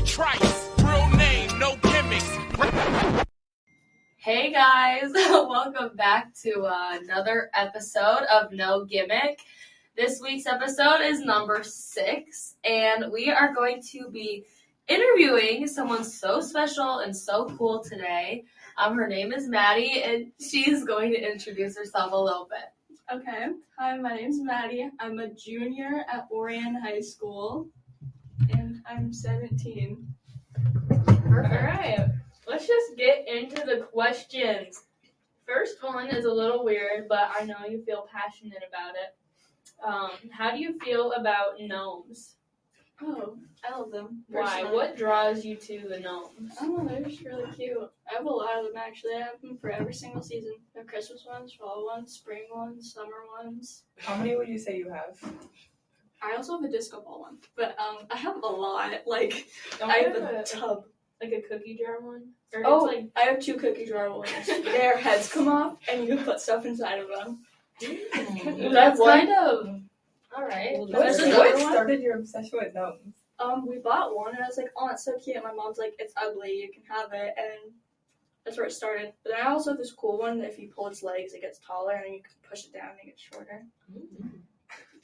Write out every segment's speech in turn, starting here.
Trice, real name, no gimmicks. Hey guys, welcome back to another episode of No Gimmick. This week's episode is number 6, and we are going to be interviewing someone so special and so cool today. Her name is Maddy, and she's going to introduce herself a little bit. Okay. Hi, my name's Maddy. I'm a junior at Orion High School, and I'm 17. Perfect. Alright, let's just get into the questions. First one is a little weird, but I know you feel passionate about it. How do you feel about gnomes? Oh, I love them. Why? personally. What draws you to the gnomes? I don't know, they're just really cute. I have a lot of them actually. I have them for every single season. I have Christmas ones, fall ones, spring ones, summer ones. How many would you say you have? I also have a disco ball one. But I have a lot. Like, Don't I you have a tub. like a cookie jar one? Or Oh, it's I have 2 cookie jar ones. Their heads come off, and you can put stuff inside of them. that's kind of alright. What started your obsession with gnomes? We bought one, and I was like, oh, it's so cute. And my mom's like, it's ugly, you can have it, and that's where it started. But then I also have this cool one that if you pull its legs, it gets taller, and you can push it down, and it gets shorter.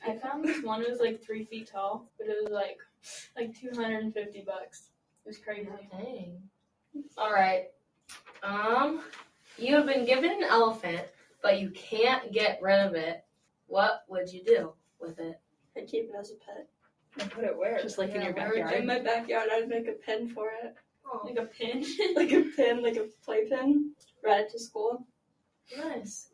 I found this one, it was like 3 feet tall, but it was like $250. It was crazy. Dang. Alright. You have been given an elephant, but you can't get rid of it. What would you do with it? I'd keep it as a pet. And put it where? Just like in your Or backyard. in my backyard, I'd make a pen for it. Oh, Like a pin. Like a pin, like a playpen. Ride it to school. nice.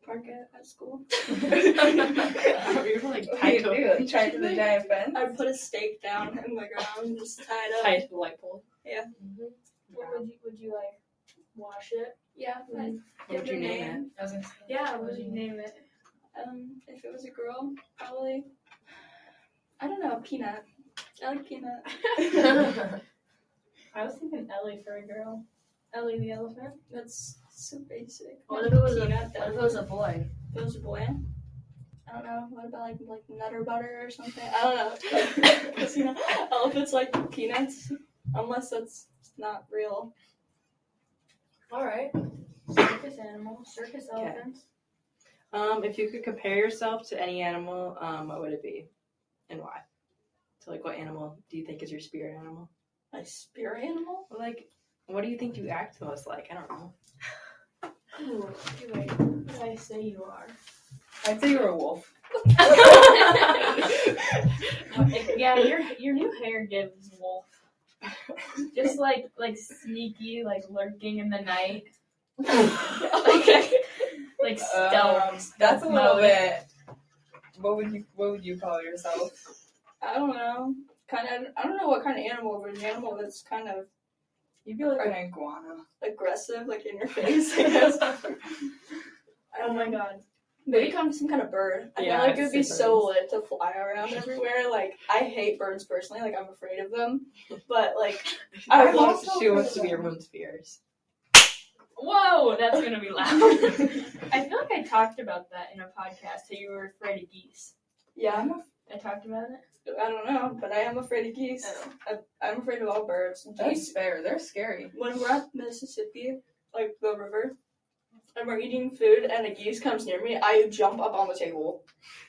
Park it at school. You're like tied to You tried to the giant fence? I'd put a stake down in the ground and just tie it up. tied to the light pole. Mm-hmm. What would you like wash it? Yeah. I'd What would give you it a name it? I was gonna say. Yeah, what would you name it? If it was a girl, probably, I don't know, Peanut. I like Peanut. I was thinking Ellie for a girl. Ellie the elephant. That's so basic. What if it was Peanut, what if it was a boy? If it was a boy? I don't know. What about like Nutter Butter or something? I don't know. Because elephants like peanuts, unless that's not real. Alright. Circus animals. Circus Okay. elephants. If you could compare yourself to any animal, what would it be? And why? So, like, what animal do you think is your spirit animal? My spirit animal? Well, like, what do you think you act most like? I don't know. Ooh, wait, what did I say you are? I'd say you're a wolf. Yeah, your new hair gives wolf. Just like sneaky, like lurking in the night. Like stealth. That's a little Mode. bit. What would you call yourself? I don't know. I don't know what kind of animal, but an animal that's kind of You'd be like an iguana. aggressive, like in your face, I guess. Oh my god. Maybe some kind of bird. I Yeah, feel like it would be I'd say so birds. lit to fly around everywhere. Like, I hate birds personally. Like, I'm afraid of them. But, like, I She want wants to be your room's fears. Whoa, that's gonna be loud. I feel like I talked about that in a podcast. How you were afraid of geese. Yeah, I talked about it. I don't know, but I am afraid of geese. I'm afraid of all birds. That's Geese, fair. They're scary. when we're at Mississippi, like the river, and we're eating food and a geese comes near me, I jump up on the table.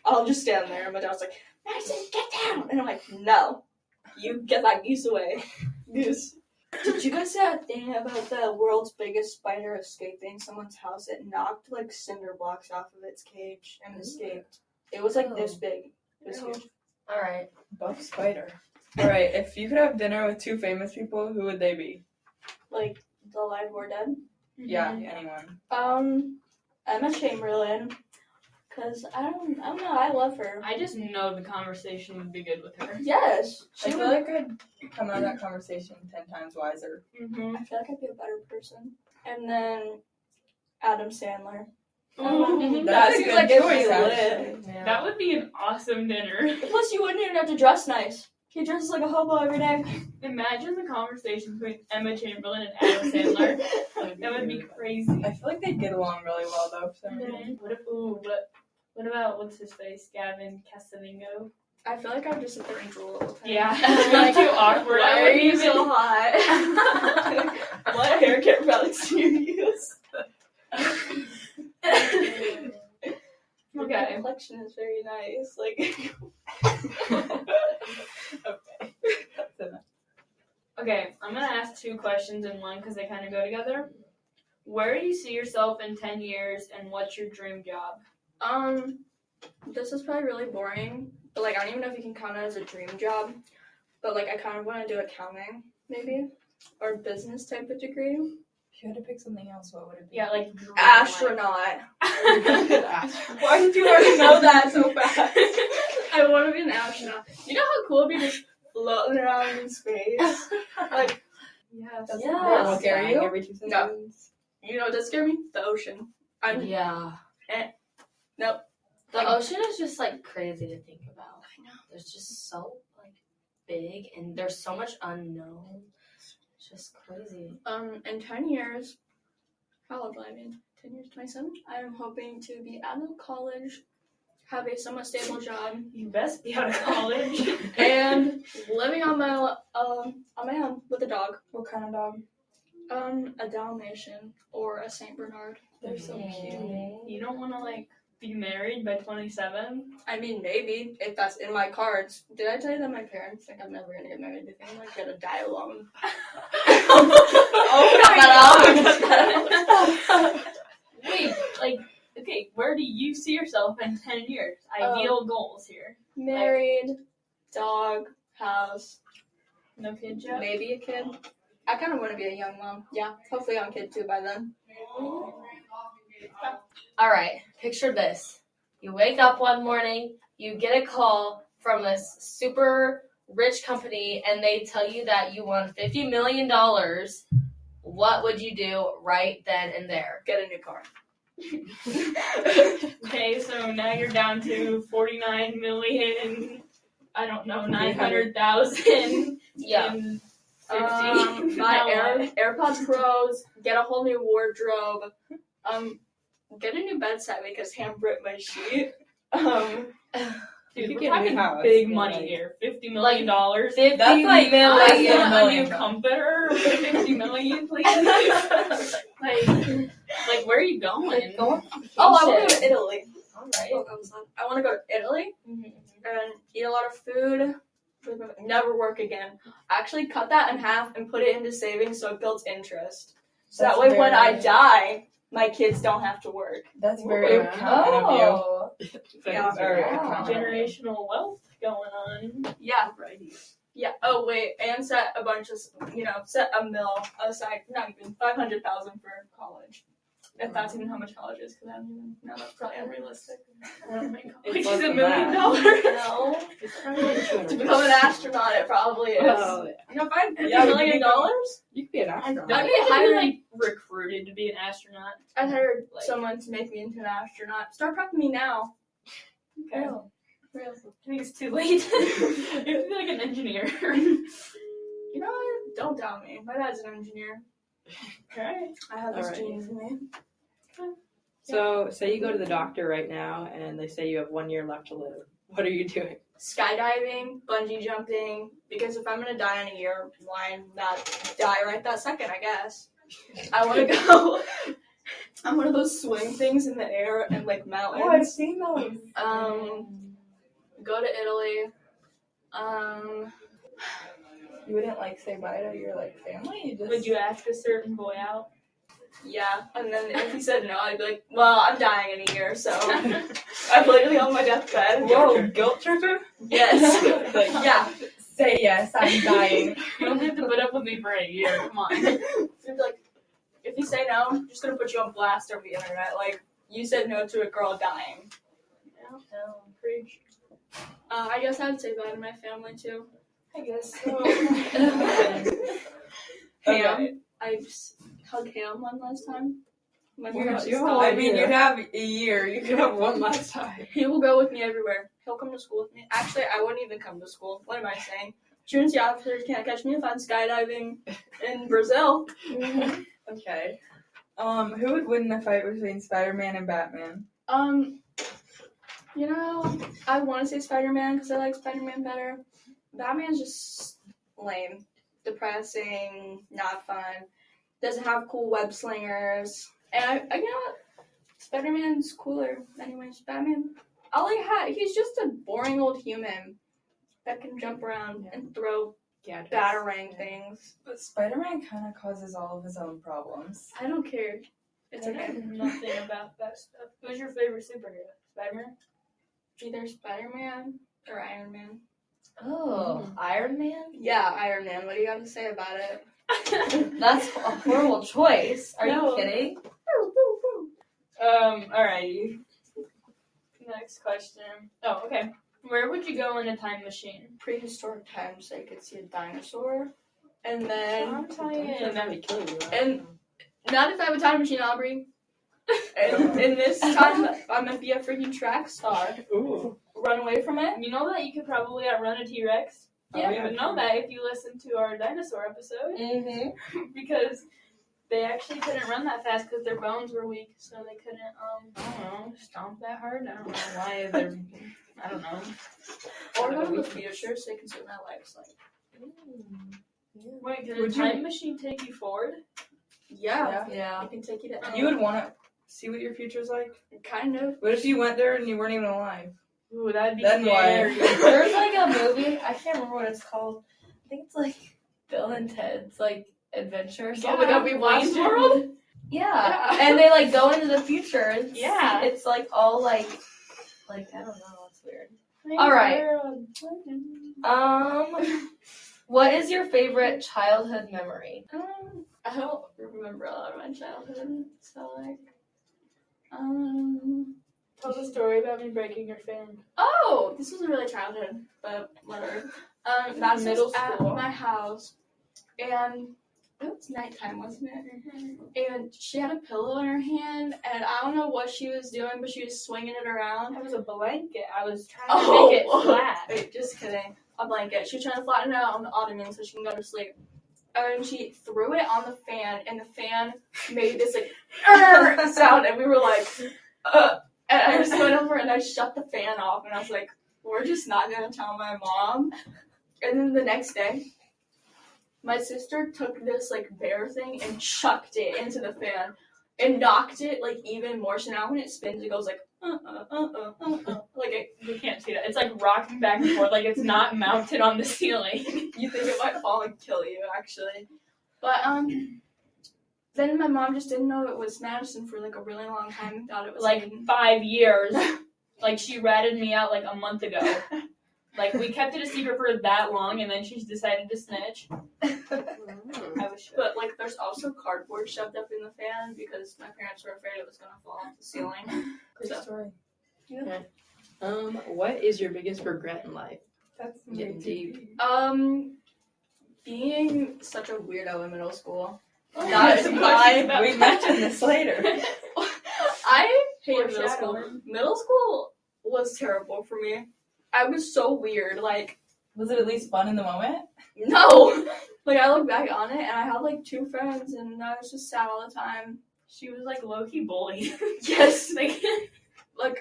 I'll just stand there and my dad's like, Madison, get down! And I'm like, no, you get that geese away. Goose. Did you guys see that thing about the world's biggest spider escaping someone's house? It knocked like cinder blocks off of its cage and escaped. It was like this big. It was huge. Alright. Buff spider. Alright, if you could have dinner with 2 famous people, who would they be? Like, the alive or dead. Yeah, anyone. Emma Chamberlain. Cause I don't know, I love her. I just know the conversation would be good with her. Yes. I feel like I'd come out of that conversation 10 times wiser. Mm-hmm. I feel like I'd be a better person. And then Adam Sandler. That's a He's good like choice, really actually. lit. Yeah. That would be an awesome dinner. Plus, you wouldn't even have to dress nice. He dresses like a hobo every day. Imagine the conversation between Emma Chamberlain and Adam Sandler. That would be crazy. I feel like they'd get along really well, though, for some reason. What about what's his face? Gavin Castellino. I feel like I would just sit there and drool all the time. Yeah, it's too awkward. Why I are wouldn't you even. so hot? What hair care products do you use? Your Okay. complexion is very nice. Like, Okay, I'm gonna ask 2 questions in one because they kind of go together. Where do you see yourself in 10 years, and what's your dream job? this is probably really boring, but like I don't even know if you can count it as a dream job. But like I kind of want to do accounting, maybe, or business type of degree. If you had to pick something else, what would it be? Yeah, like Astronaut. Why did you already know that so fast? I want to be an astronaut. You know how cool it'd be just floating around in space? Like, yes. Does Yeah. it scare you? Every 2 seconds? No. You know what does scare me? The ocean. Yeah. Nope. The ocean is just like crazy to think about. I know. There's just so like big and there's so much unknown. It's just crazy. In 10 years, how old will I be? 10 years, 27? I am hoping to be out of college, have a somewhat stable job, You best be out of college. and living on my own with a dog. What kind of dog? A Dalmatian or a Saint Bernard. They're so cute. You don't want to like be married by 27? I mean, maybe if that's in my cards. Did I tell you that my parents think I'm never gonna get married? They think I'm like gonna die alone. Wait, like, okay, where do you see yourself in 10 years? Ideal goals here. Married, dog, house, No kids yet? maybe a kid. I kind of want to be a young mom. Yeah, hopefully a young kid too by then. All right, picture this. You wake up one morning, you get a call from this super rich company, and they tell you that you won $50 million. What would you do right then and there? Get a new car. Okay, so now you're down to 49 million, I don't know, 900,000 Yeah. and 50. Buy Now what? AirPods Pros. Get a whole new wardrobe. Get a new bed set because Ham ripped my sheet. Dude, You we're get a new talking house, big yeah, money like- here. $50 million. $50 That's like- million. I $50 want a million. new comforter for $50 million, please. like, where are you going? Go on Oh, I want to go vacation. to Italy. All right. I want to go to Italy and eat a lot of food. Never work again. Actually, cut that in half and put it into savings so it builds interest. So That's that way, when I very- die, my kids don't have to work. That's very kind of you. Oh. Yeah. Very Wow. kind of you. Generational wealth going on. Yeah. Yeah. Oh wait, and set a bunch of, set a mil aside, not even 500,000 for college. If that's even how much college is, because I don't even know. That's probably unrealistic. I don't think It's college is less $1 than million. that. No. It's probably To become an astronaut, it probably is. Oh, If I had $50 Yeah, million, you could be an astronaut. Don't I'd you be have to hiring- be, like, recruited to be an astronaut? I'd hire Like- someone to make me into an astronaut. Start prepping me now. Okay. Real. I think it's too late. You have to be like an engineer. You know what? Don't doubt me. My dad's an engineer. Alright. I have those Alright. genes in me. So, say you go to the doctor right now and they say you have 1 year left to live. What are you doing? Skydiving, bungee jumping, because if I'm gonna die in a year, why not die right that second, I guess. I wanna go on one of those swing things in the air and like mountains. seen those. Go to Italy. You wouldn't say bye to your family? You just Would you ask a certain boy out? Yeah, and then if he said no, I'd be like, well, I'm dying in a year, so I'm literally on my deathbed. Whoa, guilt tripper? Yes. Yeah. Say yes, I'm dying. You don't have to put up with me for a year. Come on. So he'd be like, if you say no, I'm just gonna put you on blast over the internet. Like, you said no to a girl dying. Preach. I guess I'd say bye to my family too. I guess so. Ham. I just hugged Ham one last time. My parents just I died. mean, you'd have a year. You could have one last time. He will go with me everywhere. He'll come to school with me. Actually, I wouldn't even come to school. What am I saying? Truancy officers can't catch me if I'm skydiving in Brazil. Okay. Who would win in a fight between Spider-Man and Batman? You know, I want to say Spider-Man because I like Spider-Man better. Batman's just lame, depressing, not fun. Doesn't have cool web slingers, and I you know what? Spider-Man's cooler. Anyways, Batman, all he had, he's just a boring old human that can jump around and throw batarang things. But Spider-Man kind of causes all of his own problems. I don't care. It's I okay. know nothing about that stuff. Who's your favorite superhero? Spider-Man? Either Spider-Man or Iron Man. Oh, Iron Man? Yeah, Iron Man. What do you have to say about it? That's a horrible choice. Are No. you kidding? Alrighty. Next question. Oh, okay. Where would you go in a time machine? Prehistoric times, I could see a dinosaur, and then I'm Doesn't that would kill you? And- not if I have a time machine, Aubrey. And in this time, I'm gonna be a freaking track star. Ooh. Run away from it. You know that you could probably outrun a T-Rex? Yeah. You would know that if you listened to our dinosaur episode. Mm-hmm. Because they actually couldn't run that fast because their bones were weak, so they couldn't, I don't know, stomp that hard. I don't know why they're, I don't know. Or go to the future so they can see what my life's like. Wait, can a Would you- time machine take you forward? Yeah. Yeah. I can take you to You would want to see what your future's like? kind of. What if you went there and you weren't even alive? Ooh, that'd be Then why? scary. There's like a movie, I can't remember what it's called. I think it's like Bill and Ted's like adventure or Oh something. my god, we watched World? Yeah. Yeah. And they like go into the future. And Yeah. It's like all like I don't know, it's weird. All right. What is your favorite childhood memory? I don't remember a lot of my childhood, so like, Tell the story about me breaking your fan. oh, this wasn't really childhood, but whatever. That's Middle at school. my house, and it was nighttime, wasn't it? And she had a pillow in her hand, and I don't know what she was doing, but she was swinging it around. That was a blanket. I was trying to make it flat. Wait, just kidding. A blanket. She was trying to flatten it out on the ottoman so she can go to sleep. And she threw it on the fan, and the fan made this like sound, and we were like, and I just went over and I shut the fan off, and I was like, we're just not gonna tell my mom. And then the next day, my sister took this like bear thing and chucked it into the fan and knocked it like even more. So now when it spins, it goes like like it. You can't see that. It's like rocking back and forth, like it's not mounted on the ceiling. You think it might fall and kill you, actually. But then my mom just didn't know it was Madison for like a really long time and thought it was Like 5 years. Like she ratted me out like a month ago. Like we kept it a secret for that long, and then she decided to snitch. I was shook. But like there's also cardboard shoved up in the fan because my parents were afraid it was gonna fall off the ceiling. Great So- story. Yeah. What is your biggest regret in life? That's Getting deep. Being such a weirdo in middle school. That's That's my- my. We mentioned this later. I hated middle school. Foreshadowing. Middle school was terrible for me. I was so weird. Like, Was it at least fun in the moment? no. Like, I look back on it, and I had, like, 2 friends, and I was just sad all the time. She was like low-key bullied. Yes. Like,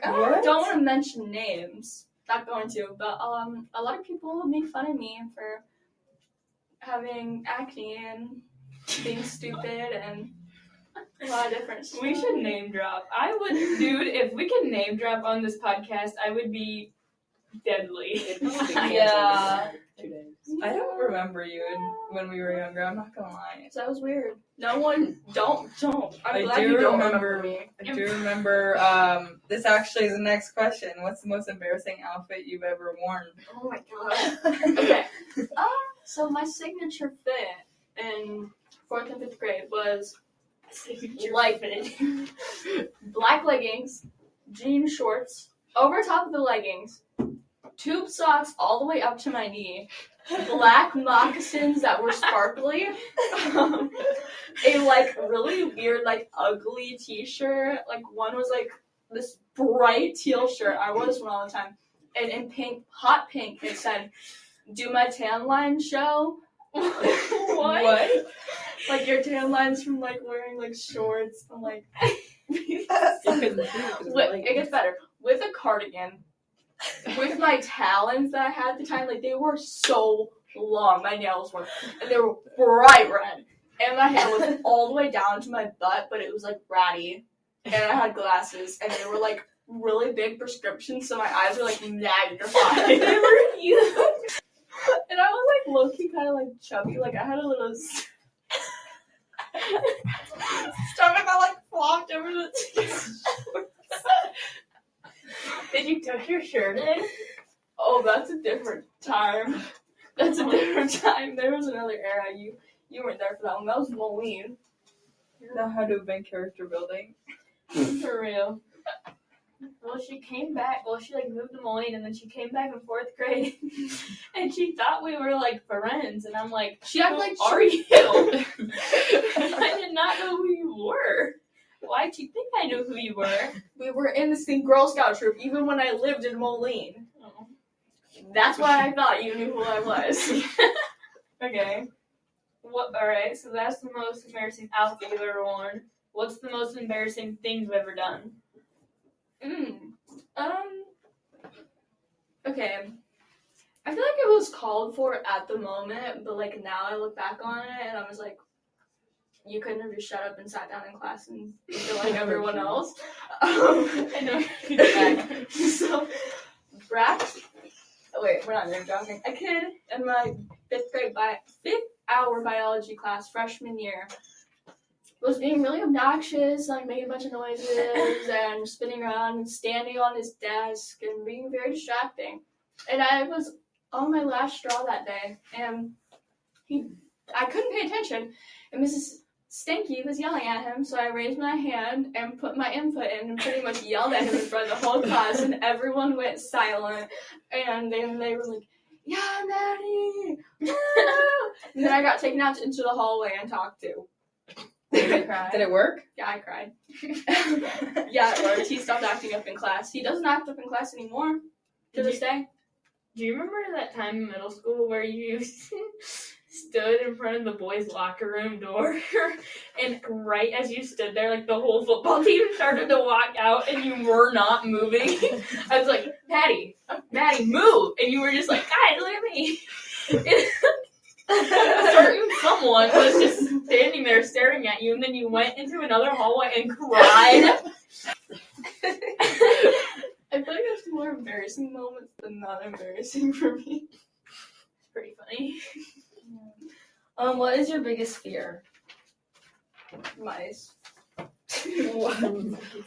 I What? don't want to mention names. Not going to, but, a lot of people made fun of me for having acne and being stupid and a lot of different stuff. We should name drop. I would, dude, if we could name drop on this podcast, I would be deadly. Yeah. 2 days. I don't remember you when we were younger. I'm not gonna lie. That was weird. No one, don't. I'm I glad do you don't remember- remember me. I do remember. This actually is the next question. What's the most embarrassing outfit you've ever worn? Oh my god. Okay. So my signature fit in 4th and 5th grade was like black leggings, jean shorts, over top of the leggings, tube socks all the way up to my knee, black moccasins that were sparkly, a like really weird like ugly t-shirt, like one was like this bright teal shirt, I wore this one all the time, and in pink, hot pink, it said, "Do my tan line show?" What? Like your tan lines from like wearing like shorts and like You couldn't see it 'cause of the Wait, it leggings. gets better. with a cardigan, with my talons that I had at the time. Like, they were so long. My nails were, and they were bright red. And my hair was all the way down to my butt, but it was like ratty. And I had glasses, and they were like really big prescriptions, so my eyes were like magnified. They were huge. And I was like low-key kind of like chubby. Like, I had a little stomach that like flopped over the Did you tuck your shirt in? Oh, that's a different time. That's a different time. There was another era. You weren't there for that one. That was Moline. That had to have been character building. For real. Well, she came back. Well, she like moved to Moline, and then she came back in 4th grade, and she thought we were like friends. And I'm like, She acted "Who like are you?" I did not know who you were. Why'd you think I knew who you were? we were in the same Girl Scout troop, even when I lived in Moline. Oh. That's why I thought you knew who I was. Okay. What? All right. So that's the most embarrassing outfit you've ever worn. What's the most embarrassing thing you've ever done? Okay. I feel like it was called for at the moment, but like now I look back on it and I was like, you couldn't have just shut up and sat down in class and feel like everyone else. I know. So, Brax. Oh wait, we're not name dropping. A kid in my 5th hour biology class freshman year was being really obnoxious, like making a bunch of noises and spinning around and standing on his desk and being very distracting. And I was on my last straw that day, and I couldn't pay attention, and Mrs. Stanky was yelling at him, so I raised my hand and put my input in and pretty much yelled at him in front of the whole class, and everyone went silent, and then they were like, "Yeah, Maddy!" And then I got taken out into the hallway and talked to. Did it work? Yeah, I cried. Yeah, it worked. He stopped acting up in class. He doesn't act up in class anymore to this day. Do you remember that time in middle school where you stood in front of the boys' locker room door, and right as you stood there, like the whole football team started to walk out, and you were not moving? I was like, Maddy, move! And you were just like, guys, look at me. Certain someone was just standing there staring at you, and then you went into another hallway and cried. I feel like there's more embarrassing moments than not embarrassing for me. It's pretty funny. What is your biggest fear? Mice.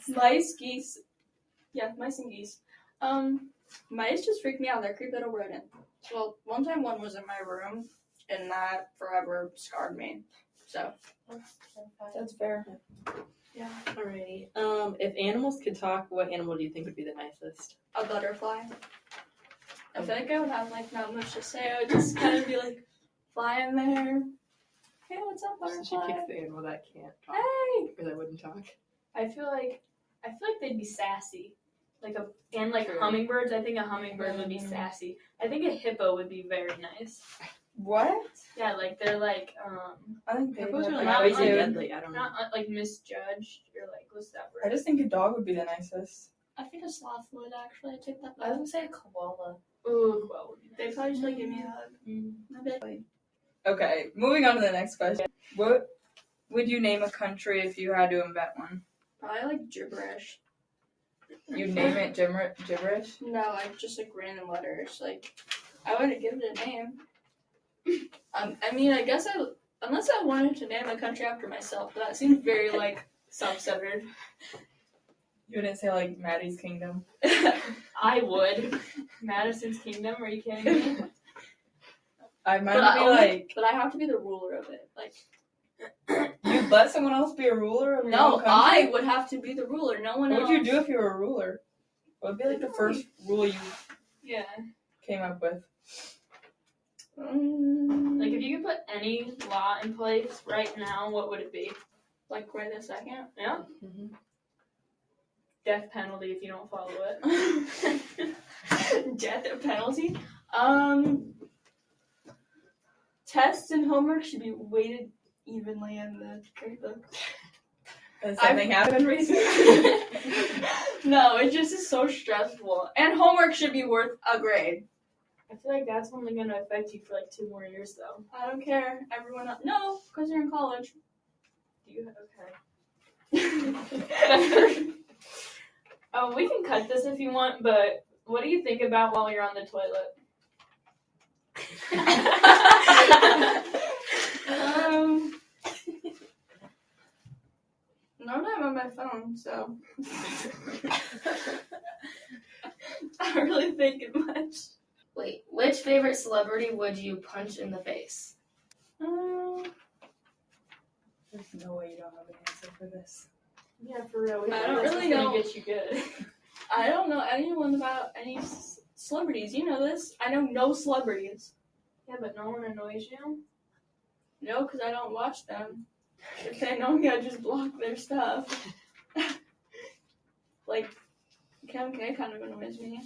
Mice, geese. Yeah, mice and geese. Mice just freak me out. They're creepy little rodent. Well, one time one was in my room, and that forever scarred me. So. That's fair. Yeah. Alrighty. If animals could talk, what animal do you think would be the nicest? A butterfly. I feel like I would have like not much to say. I would just kind of be like flying there. Hey, what's up, So she butterfly? picks the animal that can't talk, Hey. or that wouldn't talk. I feel like they'd be sassy. And True. hummingbirds, I think a hummingbird would be sassy. I think a hippo would be very nice. What? Yeah, like they're like I think they Hippos have are like not like like- deadly. I don't know. not like misjudged or like what's that I word? just think a dog would be the nicest. I think a sloth would actually take that. I was gonna say a koala. Ooh, well, They'd probably just like give me a hug. A bit. Okay, moving on to the next question. What would you name a country if you had to invent one? Probably like gibberish. You'd name it gibberish? No, like just like random letters. Like I wouldn't give it a name. I mean, I guess unless I wanted to name a country after myself, but that seems very like self-centered. You wouldn't say like Maddy's Kingdom. I would. Madison's Kingdom, are you kidding me? I might But be I like, but I have to be the ruler of it. Like you'd let someone else be a ruler of your no, own country? I would have to be the ruler. No one What else. would you do if you were a ruler? What would be like the first rule you Yeah. came up with? Like if you could put any law in place right now, what would it be? like right this second. Yeah. Mm-hmm. Death penalty if you don't follow it. Death penalty. Tests and homework should be weighted evenly in the grade book. Has something happened recently? No, it just is so stressful. And homework should be worth a grade. I feel like that's only going to affect you for like 2 more years, though. I don't care. Everyone else. No, because you're in college. Do you? Okay. We can cut this if you want, but what do you think about while you're on the toilet? Normally I'm on my phone, so I don't really think it much. Wait, which favorite celebrity would you punch in the face? There's no way you don't have an answer for this. Yeah, for real. I don't really know. Get you good. I don't know anyone about any celebrities. You know this. I know no celebrities. Yeah, but no one annoys you. No, because I don't watch them. If they know me, I just block their stuff. Like, Kim K kind of annoys me.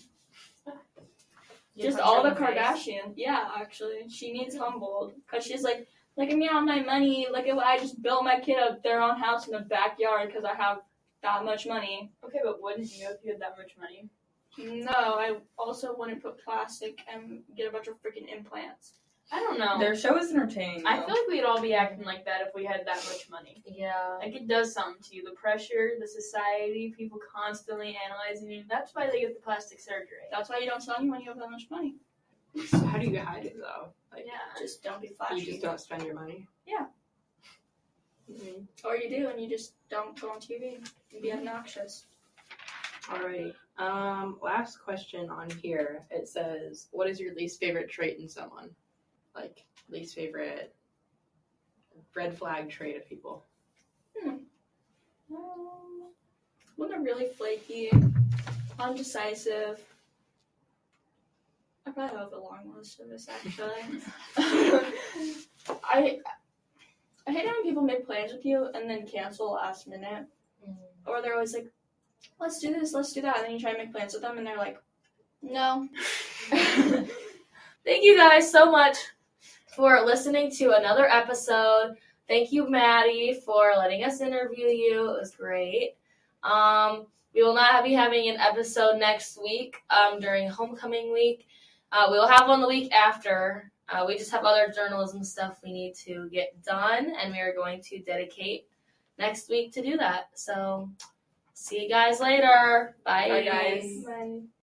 Just all the Kardashians. Yeah, actually. She needs humbled. Because she's like, look at me on my money. Look at what I just built my kid their own house in the backyard because I have that much money. Okay, but wouldn't you if you had that much money? No, I also wouldn't put plastic and get a bunch of freaking implants. I don't know. Their show is entertaining. I feel like we'd all be acting like that if we had that much money. Yeah. Like, it does something to you. The pressure, the society, people constantly analyzing you. That's why they get the plastic surgery. That's why you don't tell anyone you have that much money. So how do you hide it though? Like, Yeah. Just don't be flashy. you just don't spend your money. Yeah. Mm-hmm. Or you do, and you just don't go on TV and be obnoxious. Alrighty. Last question on here. It says, what is your least favorite trait in someone? Like, least favorite red flag trait of people. When they're really flaky, undecisive. I probably have a long list of this, actually. I hate when people make plans with you and then cancel last minute. Or they're always like, let's do this, let's do that. And then you try to make plans with them and they're like, no. Thank you guys so much for listening to another episode. Thank you, Maddy, for letting us interview you. It was great. We will not be having an episode next week during homecoming week. We will have one the week after. We just have other journalism stuff we need to get done, and we are going to dedicate next week to do that. So, see you guys later. Bye. Bye, guys. Bye.